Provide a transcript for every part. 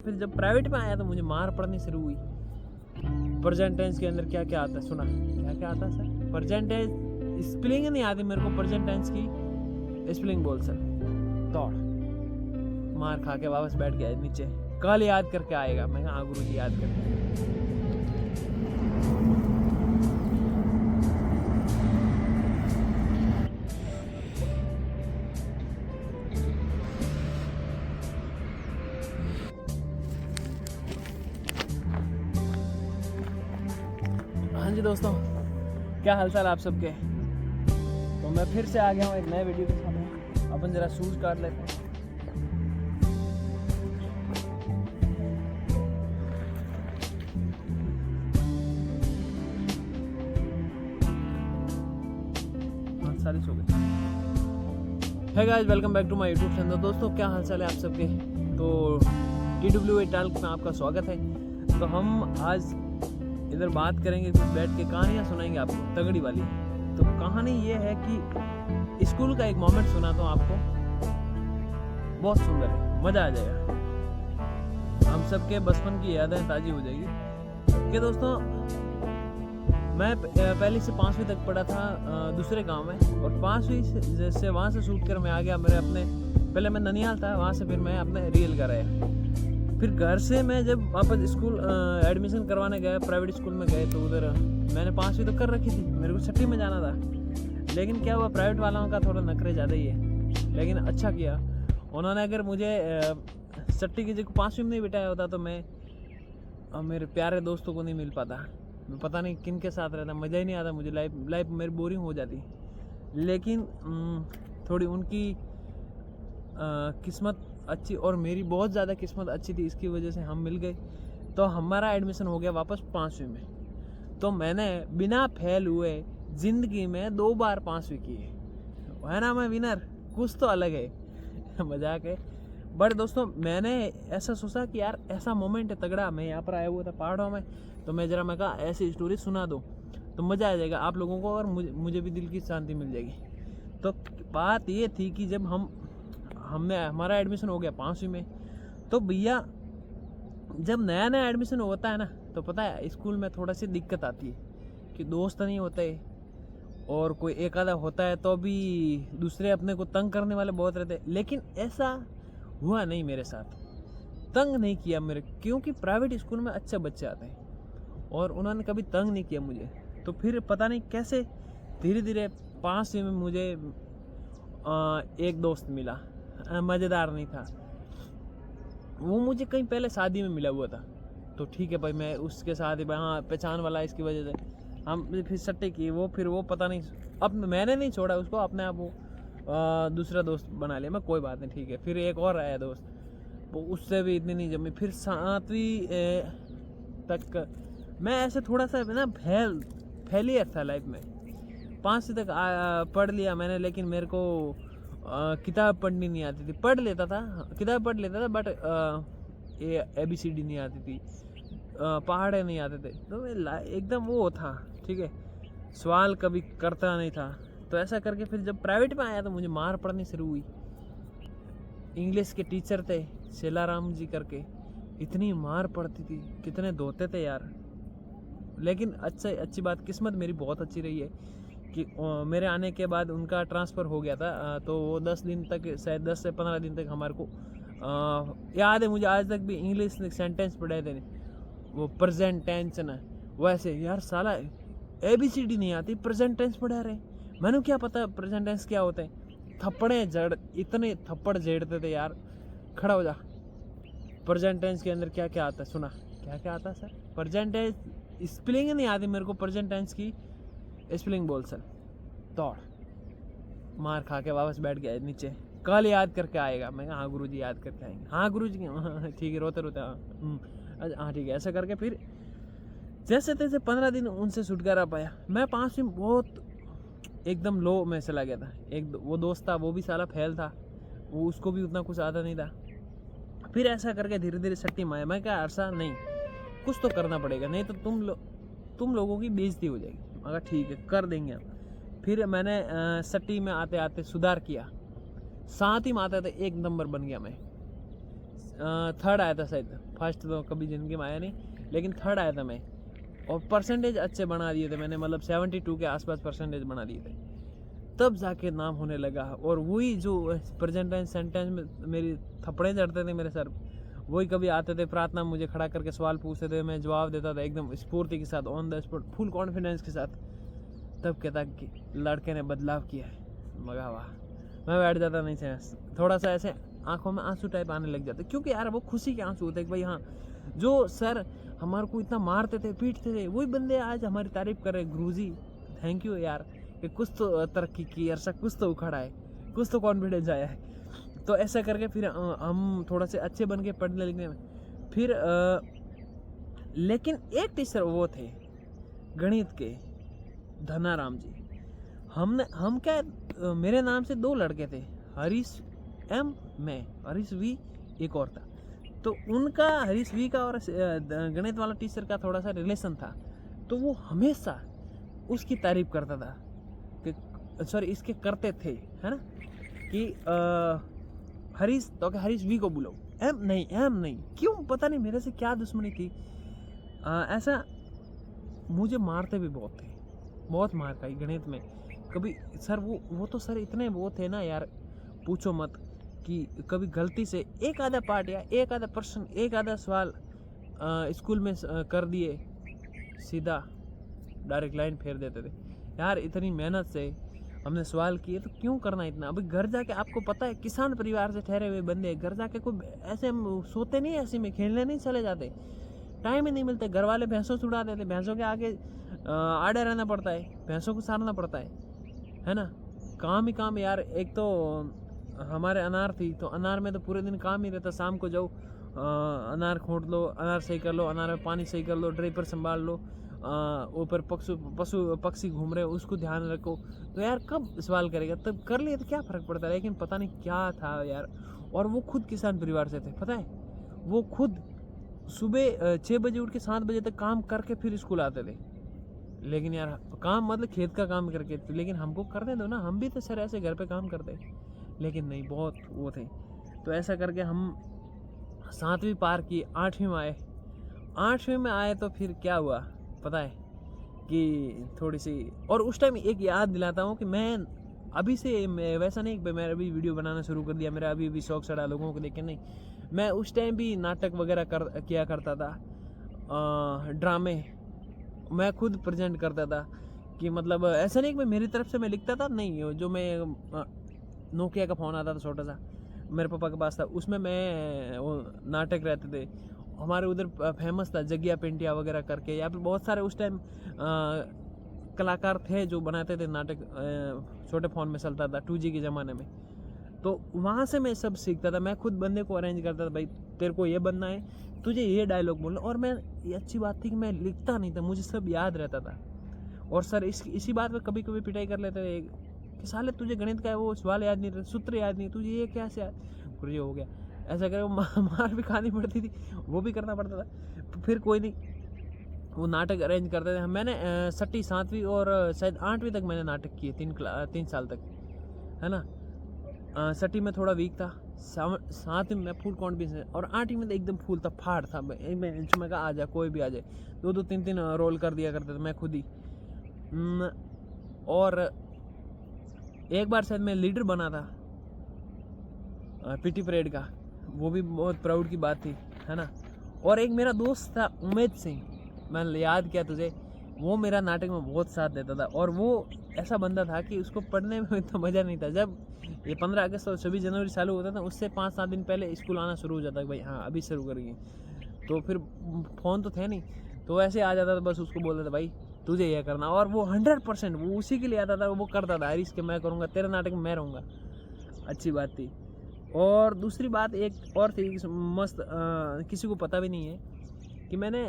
फिर जब प्राइवेट में आया तो मुझे मार पड़नी शुरू हुई। प्रेजेंट टेंस के अंदर क्या क्या आता है, सुना क्या क्या आता है सर? प्रेजेंट टेंस स्पेलिंग नहीं आती मेरे को, प्रेजेंट टेंस की स्पेलिंग बोल सर। दौड़ मार खा के वापस बैठ गया नीचे। कल याद करके आएगा। मैं कहा हाँ गुरु जी याद करके। हाँ जी दोस्तों, क्या हालचाल आप सबके। तो मैं फिर से आ गया हूँ एक नए वीडियो के साथ। अपन जरा शूज काट लेते हैं। सारी सो गए। Hi guys, welcome back to my YouTube channel. दोस्तों क्या हालचाल है आप सबके। तो TWA टॉक में आपका स्वागत है। तो हम आज इधर बात करेंगे, कुछ बैठ के कहानियाँ सुनाएंगे आपको तगड़ी वाली। तो कहानी ये है कि स्कूल का एक मोमेंट सुनाता हूँ आपको, बहुत सुंदर है, मज़ा आ जाएगा। हम सबके बचपन की यादें ताज़ी हो जाएगी। कि दोस्तों मैं पहली से 5वीं तक पढ़ा था दूसरे गांव में, और 5वीं से वहाँ से छूट कर मैं आ गया मेरे अपने, पहले मैं ननिहाल था, वहाँ से फिर मैं अपने रियल घर आया। फिर घर से मैं जब वापस स्कूल एडमिशन करवाने गया, प्राइवेट स्कूल में गए, तो उधर मैंने 5वीं तो कर रखी थी, मेरे को 6वीं में जाना था। लेकिन क्या हुआ, प्राइवेट वालों का थोड़ा नखरे ज़्यादा ही है। लेकिन अच्छा किया उन्होंने, अगर मुझे 6वीं की जगह 5वीं में नहीं बिठाया होता तो मैं मेरे प्यारे दोस्तों को नहीं मिल पाता। मैं पता नहीं किन के साथ रहता, मज़ा ही नहीं आता मुझे। लाइफ मेरी बोरिंग हो जाती। लेकिन थोड़ी उनकी किस्मत अच्छी और मेरी बहुत ज़्यादा किस्मत अच्छी थी, इसकी वजह से हम मिल गए। तो हमारा एडमिशन हो गया वापस 5वीं में। तो मैंने बिना फेल हुए ज़िंदगी में 2 बार 5वीं की है ना। मैं विनर, कुछ तो अलग है। मजाक है। बट दोस्तों मैंने ऐसा सोचा कि यार ऐसा मोमेंट है तगड़ा, मैं यहाँ पर आया हुआ था पहाड़ों में, तो मैं कहा ऐसी स्टोरी सुना दो तो मज़ा आ जाएगा आप लोगों को, और मुझे भी दिल की शांति मिल जाएगी। तो बात ये थी कि जब हमारा एडमिशन हो गया 5वीं में, तो भैया जब नया एडमिशन होता है ना, तो पता है स्कूल में थोड़ा सी दिक्कत आती है कि दोस्त नहीं होते, और कोई एक आधा होता है तो भी दूसरे अपने को तंग करने वाले बहुत रहते। लेकिन ऐसा हुआ नहीं मेरे साथ, तंग नहीं किया मेरे, क्योंकि प्राइवेट स्कूल में अच्छे बच्चे आते हैं और उन्होंने कभी तंग नहीं किया मुझे। तो फिर पता नहीं कैसे धीरे धीरे 5वीं में मुझे एक दोस्त मिला, मज़ेदार नहीं था वो, मुझे कहीं पहले शादी में मिला हुआ था। तो ठीक है भाई, मैं उसके साथ ही हाँ पहचान वाला, इसकी वजह से हम फिर सट्टे की। फिर वो पता नहीं, अब मैंने नहीं छोड़ा उसको, अपने आप वो दूसरा दोस्त बना लिया मैं, कोई बात नहीं ठीक है। फिर एक और आया दोस्त, वो उससे भी इतनी नहीं जमी। फिर 7वीं तक मैं ऐसे थोड़ा सा ना फेलियर था लाइफ में। 5वीं तक पढ़ लिया मैंने, लेकिन मेरे को किताब पढ़नी नहीं आती थी। पढ़ लेता था, किताब पढ़ लेता था, बट ABCD नहीं आती थी, पहाड़े नहीं आते थे। तो एकदम वो था, ठीक है, सवाल कभी करता नहीं था। तो ऐसा करके फिर जब प्राइवेट में आया तो मुझे मार पड़नी शुरू हुई। इंग्लिश के टीचर थे सेलाराम जी करके, इतनी मार पड़ती थी, कितने धोते थे यार। लेकिन अच्छी बात, किस्मत मेरी बहुत अच्छी रही है कि मेरे आने के बाद उनका ट्रांसफ़र हो गया था। तो वो 10 दिन तक, शायद 10 से 15 दिन तक हमारे को याद है मुझे आज तक भी इंग्लिश सेंटेंस पढ़े थे वो, प्रेजेंट टेंस ना। वैसे यार साला ABCD नहीं आती, प्रेजेंट टेंस पढ़ा रहे, मैंने क्या पता प्रेजेंट टेंस क्या होता है। इतने थप्पड़ झेड़ते थे यार। खड़ा हो जा। प्रेजेंट टेंस के अंदर क्या क्या आता है, सुना क्या क्या आता है सर? प्रेजेंट टेंस स्पेलिंग नहीं आती मेरे को, प्रेजेंट टेंस की स्पेलिंग बोल सर। दौड़ मार खा के वापस बैठ गया नीचे। कल याद करके आएगा। मैं कहा हाँ गुरु जी याद करके आएंगे। हाँ गुरु जी ठीक है, रोते रोते हाँ ठीक है। ऐसा करके फिर जैसे तैसे 15 दिन उनसे छुटकारा पाया। मैं 5वीं में बहुत एकदम लो में चला गया था। वो दोस्त था, वो भी साला फेल था, वो उसको भी उतना कुछ आता नहीं था। फिर ऐसा करके धीरे धीरे 6वीं में आया। मैं क्या अरसा नहीं, कुछ तो करना पड़ेगा, नहीं तो तुम लोगों की बेइज्जती हो जाएगी। मगर ठीक है कर देंगे हम। फिर मैंने 6वीं में आते आते सुधार किया। 7वीं में आते आते 1 नंबर बन गया मैं, 3rd आया था शायद, फर्स्ट तो कभी ज़िंदगी में आया नहीं, लेकिन थर्ड आया था मैं। और परसेंटेज अच्छे बना दिए थे मैंने, मतलब 72 के आसपास परसेंटेज बना दिए थे, तब जाके नाम होने लगा। और वही जो प्रेजेंट टेंस सेंटेंस में मेरी थप्पड़े चढ़ते थे मेरे सर, वही कभी आते थे प्रार्थना मुझे खड़ा करके सवाल पूछते थे, मैं जवाब देता था एकदम स्फूर्ति के साथ, on the spot, full confidence के साथ। तब कहता कि लड़के ने बदलाव किया है, मगा वाह। मैं बैठ जाता नहीं था, थोड़ा सा ऐसे आंखों में आंसू टाइप आने लग जाते, क्योंकि यार वो खुशी के आंसू होते कि भाई हाँ, जो सर हमारे को इतना मारते थे पीटते थे, वही बंदे आज हमारी तारीफ कर रहे, गुरुजी थैंक यू यार कि कुछ तो तरक्की की, ऐसा कुछ तो उखड़ा है, कुछ तो कॉन्फिडेंस आया है। तो ऐसा करके फिर हम थोड़ा से अच्छे बन के पढ़ने लिखने में फिर लेकिन एक टीचर वो थे गणित के, धनाराम जी। हम क्या मेरे नाम से 2 लड़के थे, हरीश एम, मैं, हरीश वी एक और था। तो उनका, हरीश वी का और गणित वाला टीचर का थोड़ा सा रिलेशन था, तो वो हमेशा उसकी तारीफ करता था कि सॉरी इसके करते थे, है ना, कि हरीश तो क्या हरीश वी को बुलाओ, एम नहीं, क्यों पता नहीं मेरे से क्या दुश्मनी थी। ऐसा मुझे मारते भी बहुत थे, बहुत मार खाई गणित में। कभी सर वो तो सर इतने वो थे ना यार, पूछो मत, कि कभी गलती से एक आधा पार्ट या एक आधा प्रश्न, एक आधा सवाल स्कूल में कर दिए, सीधा डायरेक्ट लाइन फेर देते थे। यार इतनी मेहनत से हमने सवाल किए तो क्यों करना इतना। अभी घर जाके आपको पता है किसान परिवार से ठहरे हुए बंदे, घर जाके कोई ऐसे हम सोते नहीं, ऐसे में खेलने नहीं चले जाते, टाइम ही नहीं मिलते। घर वाले भैंसों छुड़ा देते, भैंसों के आगे आड़े रहना पड़ता है, भैंसों को सारना पड़ता है ना, काम ही काम यार। एक तो हमारे अनार थी, तो अनार में तो पूरे दिन काम ही रहता, शाम को जाओ अनार खोट लो, अनार सही कर लो, अनार में पानी सही कर लो, ड्राइपर संभाल लो, ऊपर पशु पक्षी घूम रहे हो उसको ध्यान रखो। तो यार कब सवाल करेगा, तब कर लिए तो क्या फ़र्क पड़ता है। लेकिन पता नहीं क्या था यार। और वो खुद किसान परिवार से थे, पता है, वो खुद सुबह 6 बजे उठ के 7 बजे तक काम करके फिर स्कूल आते थे। लेकिन यार काम मतलब खेत का काम करके, लेकिन हमको करने दो ना, हम भी तो सर ऐसे घर पे काम करते। लेकिन नहीं, बहुत वो थे। तो ऐसा करके हम 7वीं पार की, 8वीं में आए। 8वीं में आए तो फिर क्या हुआ पता है, कि थोड़ी सी, और उस टाइम एक याद दिलाता हूँ कि मैं अभी से, मैं वैसा नहीं कि मैं अभी वीडियो बनाना शुरू कर दिया, मेरा अभी भी शौक चढ़ा लोगों को देख के, नहीं, मैं उस टाइम भी नाटक वगैरह किया करता था, ड्रामे मैं खुद प्रेजेंट करता था। कि मतलब ऐसा नहीं कि मैं मेरी तरफ से मैं लिखता था, नहीं, जो मैं नोकिया का फ़ोन आता था छोटा सा, मेरे पापा के पास था, उसमें मैं वो नाटक रहते थे हमारे उधर, फेमस था जगिया पेंटिया वगैरह करके। या फिर बहुत सारे उस टाइम कलाकार थे जो बनाते थे नाटक, छोटे फ़ोन में चलता था 2G के ज़माने में। तो वहाँ से मैं सब सीखता था, मैं खुद बंदे को अरेंज करता था, भाई तेरे को ये बनना है, तुझे ये डायलॉग बोलना। और मैं, ये अच्छी बात थी कि मैं लिखता नहीं था, मुझे सब याद रहता था। और सर इसी बात में कभी कभी पिटाई कर लेते थे कि साले तुझे गणित का वो सवाल याद नहीं, सूत्र याद नहीं, तुझे ये क्या से याद हो गया। ऐसा करे मार भी खानी पड़ती थी, वो भी करना पड़ता था। फिर कोई नहीं, वो नाटक अरेंज करते थे। मैंने 6वीं 7वीं और शायद 8वीं तक मैंने नाटक किए, 3 साल तक, है ना। 6वीं में थोड़ा वीक था, 7वीं में फुल कॉन्फिडेंस, और 8वीं में तो एकदम फुल था, फाड़ था। मैं कहा आ जाए, कोई भी आ जाए, 2-2 3-3 रोल कर दिया करते थे मैं खुद ही। और एक बार शायद मैं लीडर बना था पीटी परेड का, वो भी बहुत प्राउड की बात थी, है ना। और एक मेरा दोस्त था उमेद सिंह, मैंने याद किया तुझे, वो मेरा नाटक में बहुत साथ देता था। और वो ऐसा बंदा था कि उसको पढ़ने में इतना मज़ा नहीं था। जब ये 15 अगस्त और 26 जनवरी चालू होता था, उससे 5-7 दिन पहले स्कूल आना शुरू हो जाता है, भाई हाँ अभी शुरू करेंगे। तो फिर फ़ोन तो थे नहीं, तो ऐसे आ जाता था, बस उसको बोलता था भाई तुझे यह करना। और वो 100% वो उसी के लिए आता था, वो करता था, हरीश के मैं करूँगा, तेरे नाटक में मैं रहूँगा। अच्छी बात थी। और दूसरी बात एक और थी मस्त, किसी को पता भी नहीं है कि मैंने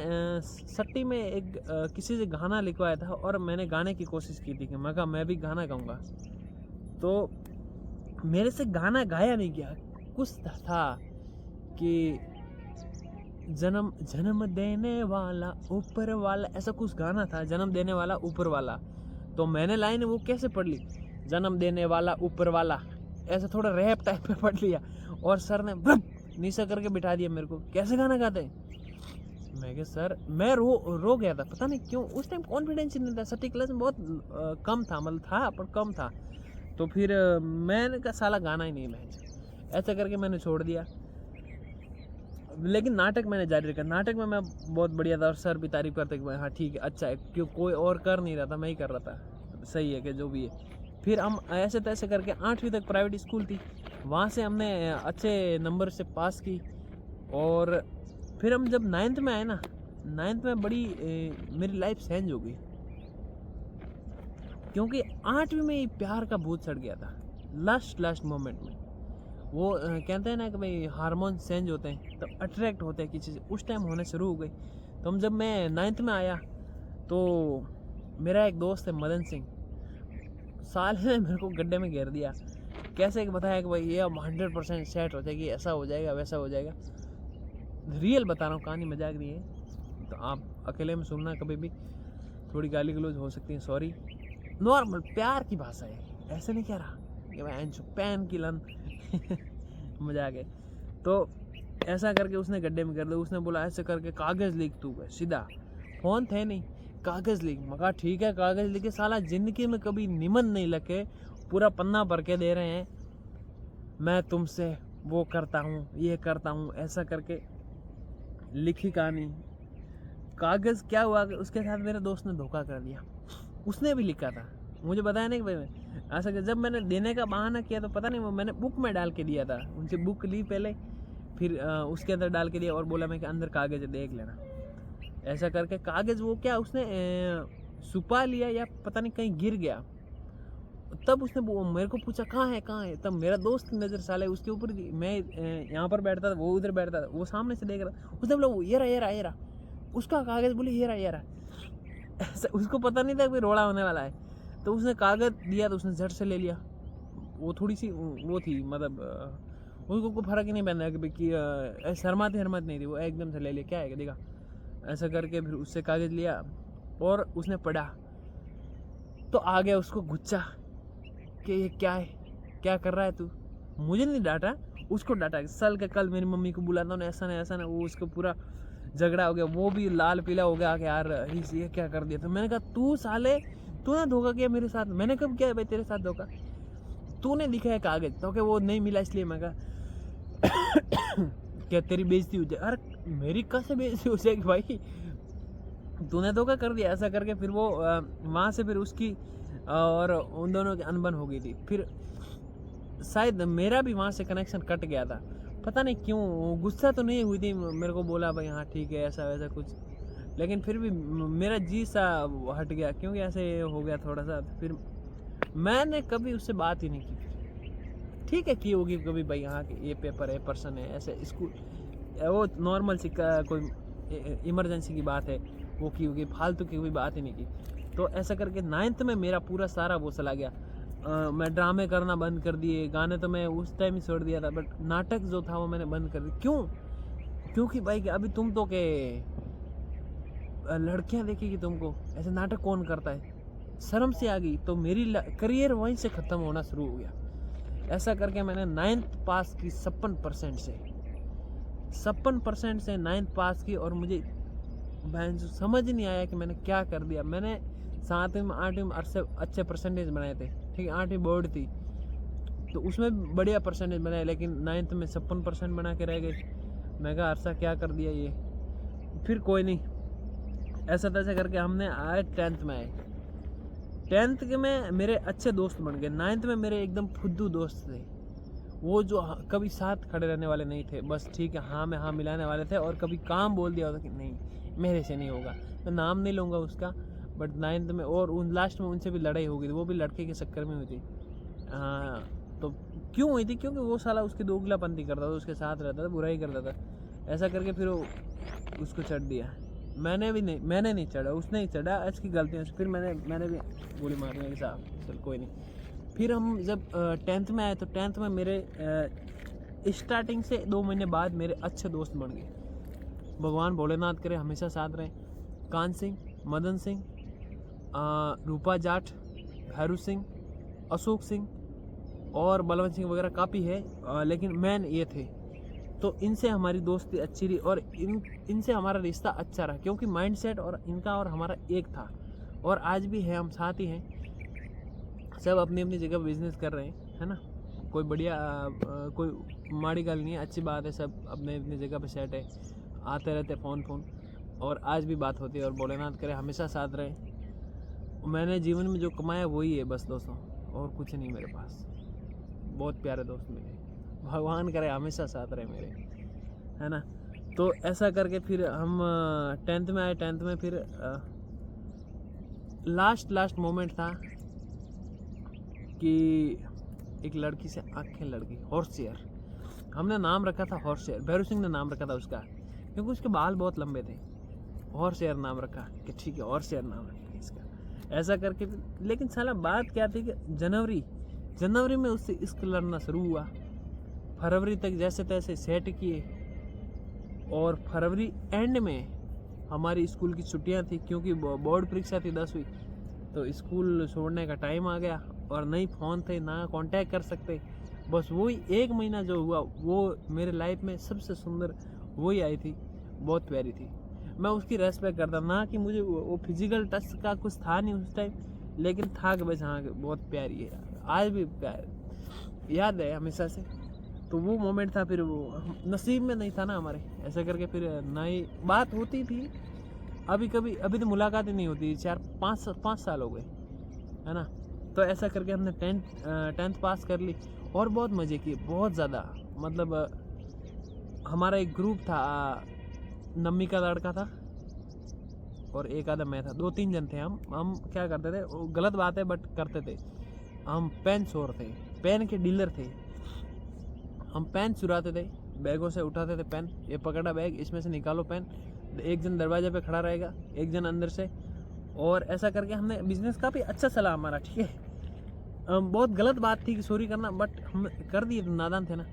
6वीं में एक किसी से गाना लिखवाया था, और मैंने गाने की कोशिश की थी कि मैं कहा मैं भी गाना गाऊंगा। तो मेरे से गाना गाया नहीं गया, कुछ था कि जन्म देने वाला ऊपर वाला, ऐसा कुछ गाना था, जन्म देने वाला ऊपर वाला। तो मैंने लाइन वो कैसे पढ़ ली, जन्म देने वाला ऊपर वाला, ऐसा थोड़ा रैप टाइप में पढ़ लिया। और सर ने नीचा करके बिठा दिया मेरे को, कैसे गाना गाते हैं। मैं कहा सर, मैं रो गया था, पता नहीं क्यों। उस टाइम कॉन्फिडेंस ही नहीं था, छठी क्लास में बहुत कम था, मतलब था पर कम था। तो फिर मैंने कहा साला गाना ही नहीं मैं, ऐसा करके मैंने छोड़ दिया। लेकिन नाटक मैंने जारी रखा। नाटक में मैं बहुत बढ़िया था और सर भी तारीफ करते कि हाँ ठीक है, अच्छा है, क्यों कोई और कर नहीं रहा था, मैं ही कर रहा था, सही है कि जो भी है। फिर हम ऐसे तैसे करके 8वीं तक प्राइवेट स्कूल थी, वहाँ से हमने अच्छे नंबर से पास की। और फिर हम जब 9th में आए ना, 9th में बड़ी मेरी लाइफ चेंज हो गई, क्योंकि 8वीं में ही प्यार का भूत चढ़ गया था। लास्ट मोमेंट में वो कहते हैं ना कि भाई हार्मोन चेंज होते हैं, तो अट्रैक्ट होते हैं किसी से, उस टाइम होने शुरू हो गई। तो हम जब मैं 9th में आया तो मेरा एक दोस्त है मदन सिंह, साले ने मेरे को गड्ढे में घेर दिया। कैसे कि बताया कि भाई ये अब 100% सेट हो जाएगी, ऐसा हो जाएगा, वैसा हो जाएगा। रियल बता रहा हूँ, कहानी मजाक नहीं है, तो आप अकेले में सुनना कभी भी। थोड़ी गाली गलौज हो सकती है, सॉरी। नॉर्मल प्यार की भाषा है, ऐसे नहीं कह रहा कि भाई एंचो पैन की लन मजाक है। तो ऐसा करके उसने गड्ढे में कर दिया। उसने बोला ऐसे करके कागज़ लिख तू, सीधा, फोन थे नहीं, कागज़ लिख। मगर ठीक है, कागज़ लिखे, साला जिंदगी में कभी निमन नहीं लगे, पूरा पन्ना भर के दे रहे हैं, मैं तुमसे वो करता हूँ, ये करता हूँ, ऐसा करके लिखी कहानी। कागज़ क्या हुआ कि उसके साथ मेरे दोस्त ने धोखा कर दिया, उसने भी लिखा था, मुझे बताया नहीं कि भाई ऐसा कि जब मैंने देने का बहाना किया तो पता नहीं वो मैंने बुक में डाल के दिया था। उनसे बुक ली पहले, फिर उसके अंदर डाल के दिया और बोला मैं कि अंदर कागज़ देख लेना। ऐसा करके कागज़ वो क्या उसने छुपा लिया या पता नहीं कहीं गिर गया। तब उसने मेरे को पूछा कहाँ है। तब मेरा दोस्त नज़र साले उसके ऊपर, मैं यहाँ पर बैठता था, वो उधर बैठता था, वो सामने से देख रहा। उसने बोला ये रहा उसका कागज़, बोले ये रहा। ऐसा उसको पता नहीं था कि रोड़ा होने वाला है। तो उसने कागज़ दिया तो उसने झट से ले लिया। वो थोड़ी सी वो थी, मतलब उसको कोई फ़र्क ही नहीं पड़ना कि शर्माती नहीं थी, वो एकदम से ले लिया, क्या है देखा। ऐसा करके फिर उससे कागज़ लिया और उसने पढ़ा तो आ गया उसको गुस्सा कि ये क्या है, क्या कर रहा है तू। मुझे नहीं डांटा, उसको डांटा। सल के कल मेरी मम्मी को बुलाता हूँ, ऐसा ना, वो उसको पूरा झगड़ा हो गया, वो भी लाल पीला हो गया कि यार ये क्या कर दिया। तो मैंने कहा तू साले, तूने धोखा किया मेरे साथ। मैंने कब किया भाई तेरे साथ धोखा, तूने दिखाया कागज़ तो कि वो नहीं मिला इसलिए। मैं कहा क्या तेरी बेइज्जती हो जाए। अरे मेरी कैसे बेइज्जती हो जाएगी भाई, तूने धोखा कर दिया। ऐसा करके फिर वो वहाँ से फिर उसकी और उन दोनों की अनबन हो गई थी। फिर शायद मेरा भी वहाँ से कनेक्शन कट गया था, पता नहीं क्यों। गुस्सा तो नहीं हुई थी, मेरे को बोला भाई हाँ ठीक है, ऐसा वैसा कुछ, लेकिन फिर भी मेरा जी सा हट गया, क्योंकि ऐसे हो गया थोड़ा सा। फिर मैंने कभी उससे बात ही नहीं की। ठीक है की होगी कभी भाई, हाँ कि ये पेपर है, पर्सन है, ऐसे स्कूल, वो नॉर्मल सी कोई इमरजेंसी की बात है, वो की होगी, फालतू की कोई बात ही नहीं की। तो ऐसा करके 9th में मेरा पूरा सारा वो चला गया। मैं ड्रामे करना बंद कर दिए, गाने तो मैं उस टाइम ही छोड़ दिया था, बट नाटक जो था वो मैंने बंद कर दिया। क्यों? क्योंकि भाई अभी तुम तो के लड़कियां देखेगी तुमको, ऐसे नाटक कौन करता है, शर्म से आ गई। तो मेरी करियर वहीं से ख़त्म होना शुरू हो गया। ऐसा करके मैंने 9th पास की 56% से 9th पास की, और मुझे समझ नहीं आया कि मैंने क्या कर दिया। मैंने 7वीं में 8वीं में अच्छे परसेंटेज बनाए थे, ठीक है, 8वीं बोर्ड थी तो उसमें बढ़िया परसेंटेज बनाए, लेकिन 9th में 56% बना के रह गए। मैं कहा अरसा क्या कर दिया ये। फिर कोई नहीं, ऐसा तैसा करके हमने आए 10th में आए। 10th के में मेरे अच्छे दोस्त बन गए। 9th में मेरे एकदम फुद्दू दोस्त थे, वो जो कभी साथ खड़े रहने वाले नहीं थे, बस ठीक है हाँ में हाँ मिलाने वाले थे, और कभी काम बोल दिया होता कि नहीं मेरे से नहीं होगा, मैं नाम नहीं लूँगा उसका। बट 9th में और उन लास्ट में उनसे भी लड़ाई हो गई थी, वो भी लड़के के चक्कर में हुई थी। हाँ तो क्यों हुई थी, क्योंकि वो साला उसकी दोगलापंती करता था, उसके साथ रहता था, बुराई करता था। ऐसा करके फिर वो उसको चढ़ दिया। मैंने नहीं चढ़ा, उसने ही चढ़ा, इसकी गलतियों से। फिर मैंने भी गोली मार दी साहब, चल कोई नहीं। फिर हम जब 10th में आए तो 10th में मेरे स्टार्टिंग से 2 महीने बाद मेरे अच्छे दोस्त बन गए। भगवान भोलेनाथ करे हमेशा साथ रहे। कान सिंह, मदन सिंह, रूपा जाट, भैरू सिंह, अशोक सिंह और बलवंत सिंह वगैरह काफ़ी है, लेकिन मैन ये थे। तो इनसे हमारी दोस्ती अच्छी रही और इनसे हमारा रिश्ता अच्छा रहा, क्योंकि माइंडसेट और इनका और हमारा एक था, और आज भी है, हम साथ ही हैं। सब अपनी अपनी जगह बिजनेस कर रहे हैं, है ना। कोई बढ़िया कोई माड़ी गल नहीं है, अच्छी बात है, सब अपने अपनी जगह पे सेट है, आते रहते फ़ोन, और आज भी बात होती है। और भोलेनाथ करे हमेशा साथ रहे। मैंने जीवन में जो कमाया वही है बस दोस्तों, और कुछ नहीं मेरे पास। बहुत प्यारे दोस्त मिले, भगवान करे हमेशा साथ रहे मेरे, है ना। तो ऐसा करके फिर हम 10th में आए। 10th में फिर लास्ट मोमेंट था कि एक लड़की से आंखें लड़ गई, हॉर्सियर। हमने नाम रखा था हॉर्सियर, भैरू सिंह ने नाम रखा था उसका, क्योंकि उसके बाल बहुत लंबे थे। हॉर्सियर नाम रखा कि ठीक है हॉर्सियर नाम रखेंगे इसका, ऐसा करके। लेकिन साला बात क्या थी कि जनवरी में उससे इश्क लड़ना शुरू हुआ। फरवरी तक जैसे तैसे सेट किए, और फरवरी एंड में हमारी स्कूल की छुट्टियां थी, क्योंकि बोर्ड परीक्षा थी 10वीं। तो स्कूल छोड़ने का टाइम आ गया, और नहीं फ़ोन थे, ना कांटेक्ट कर सकते। बस वही 1 महीना जो हुआ वो मेरे लाइफ में सबसे सुंदर वही आई थी, बहुत प्यारी थी। मैं उसकी रेस्पेक्ट करता, ना कि मुझे वो फिजिकल टच का कुछ था नहीं उस टाइम, लेकिन था कि बस हाँ बहुत प्यारी है, आज भी प्यार याद है हमेशा से। तो वो मोमेंट था, फिर वो नसीब में नहीं था ना हमारे, ऐसा करके फिर नई बात होती थी। अभी तो मुलाकात ही नहीं होती, 4-5 साल हो गए, है ना। तो ऐसा करके हमने 10th पास कर ली, और बहुत मज़े किए, बहुत ज़्यादा। मतलब हमारा एक ग्रुप था, 9वीं का लड़का था और एक आधा मैं था, 2-3 जन थे हम क्या करते थे, गलत बात है बट करते थे। हम पेन चोर थे, पेन के डीलर थे। हम पेन चुराते थे, बैगों से उठाते थे पेन, ये पकड़ा बैग, इसमें से निकालो पेन, एक जन दरवाजे पे खड़ा रहेगा, एक जन अंदर से, और ऐसा करके हमने बिजनेस काफ़ी अच्छा चला हमारा, ठीक है। बहुत गलत बात थी कि चोरी करना, बट हम कर दिए, तो नादान थे ना।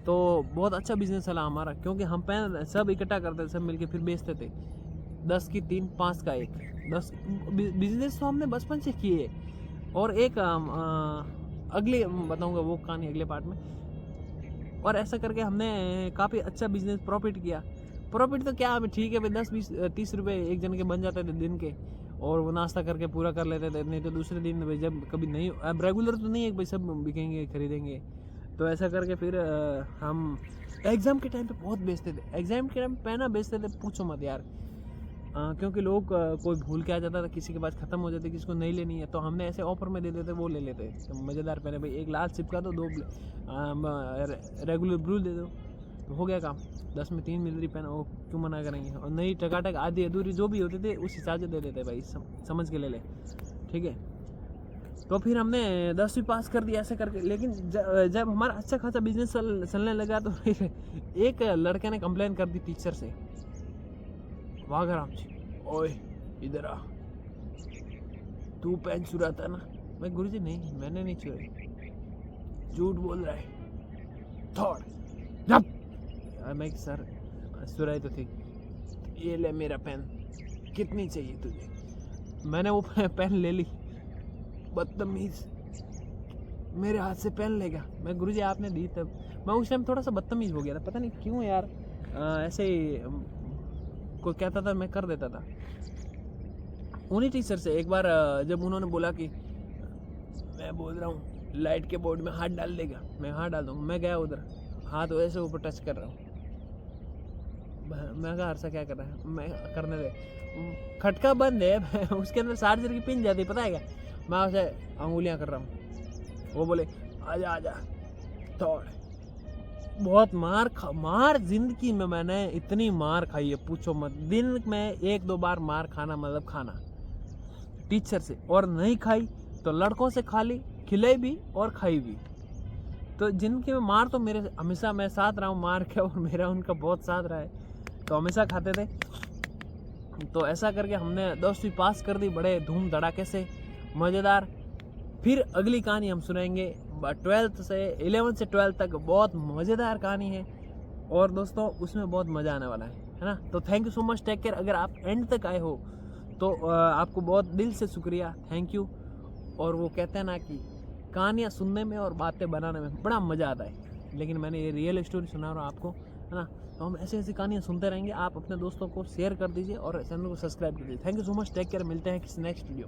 तो बहुत अच्छा बिजनेस चला हमारा, क्योंकि हम पेन सब इकट्ठा करते थे, सब मिलके फिर बेचते थे। 10 की 3, 5 का 1, 10 बिजनेस तो हमने बचपन से किए। और एक अगली बताऊंगा वो कहानी अगले पार्ट में। और ऐसा करके हमने काफ़ी अच्छा बिजनेस प्रॉफिट किया। प्रॉफिट तो क्या, हमें ठीक है भाई, 10-20-30 रुपये एक जन के बन जाते थे दिन के, और वो नाश्ता करके पूरा कर लेते थे। नहीं तो दूसरे दिन भाई जब कभी नहीं, अब रेगुलर तो नहीं है भाई सब बिकेंगे खरीदेंगे। तो ऐसा करके फिर हम एग्ज़ाम के टाइम पे बहुत बेचते थे। एग्ज़ाम के टाइम पेना बेचते थे, पूछो मत यार। क्योंकि लोग कोई भूल के आ जाता था, किसी के पास ख़त्म हो जाती, किसी को नहीं लेनी है, तो हमने ऐसे ऑफर में दे देते, वो ले लेते। तो मज़ेदार पेन है भाई, एक लाल चिपका दो, 2 रेगुलर ब्लू दे दो, तो हो गया काम। 10 में 3 मिल रही पेन, वो क्यों मना करेंगे। और नई टकाटक आधी अधूरी जो भी होते थे उस हिसाब से दे देते भाई, समझ के ले ले, ठीक है। तो फिर हमने 10वीं पास कर दिया ऐसे करके। लेकिन जब हमारा अच्छा खासा बिजनेस चलने लगा, तो फिर एक लड़के ने कंप्लेन कर दी टीचर से, वाघराम जी, ओए इधर आ, तू पेन चुराता ना। मैं गुरुजी नहीं, मैंने नहीं चुराई, झूठ बोल रहा है, थोड़ जब। मैं सर चुराई तो थी, ये ले मेरा पेन, कितनी चाहिए तुझे। मैंने वो पेन ले ली। बदतमीज, मेरे हाथ से पेन लेगा। मैं गुरुजी आपने दी तब। मैं उस टाइम थोड़ा सा बदतमीज हो गया था, पता नहीं क्यों यार, ऐसे कोई कहता था मैं कर देता था। उन्हीं टीचर से एक बार जब उन्होंने बोला कि मैं बोल रहा हूँ लाइट के बोर्ड में हाथ डाल देगा, मैं हाथ डाल दूँगा। मैं गया उधर, हाथ वैसे ऊपर टच कर रहा हूँ। मैं कहा हर्षा क्या कर रहा है, मैं करने दे, खटका बंद है उसके अंदर चार्जर की पिन जाती, पता है क्या। मैं उसे अंगुलियाँ कर रहा हूँ, वो बोले आजा आजा, तोड़। बहुत मार जिंदगी में मैंने इतनी मार खाई है, पूछो मत। दिन में 1-2 बार मार खाना, मतलब खाना टीचर से, और नहीं खाई तो लड़कों से खा ली, खिलाई भी और खाई भी। तो जिनकी में मार तो मेरे हमेशा मैं साथ रहा हूँ मार के, और मेरा उनका बहुत साथ रहा है, तो हमेशा खाते थे। तो ऐसा करके हमने 10वीं पास कर दी बड़े धूम धड़ाके से, मज़ेदार। फिर अगली कहानी हम सुनाएंगे 11th से 12th तक, बहुत मज़ेदार कहानी है, और दोस्तों उसमें बहुत मज़ा आने वाला है ना। तो thank you so much, take care. अगर आप एंड तक आए हो तो आपको बहुत दिल से शुक्रिया, थैंक यू। और वो कहते हैं ना कि कहानियाँ सुनने में और बातें बनाने में बड़ा मज़ा आता है, लेकिन मैंने ये रियल स्टोरी सुना रहा हूँ आपको, है ना। तो हम ऐसी ऐसी कहानियाँ सुनते रहेंगे। आप अपने दोस्तों को शेयर कर दीजिए और चैनल को सब्सक्राइब कर दीजिए। Thank you so much, take care, मिलते हैं किसी नेक्स्ट वीडियो।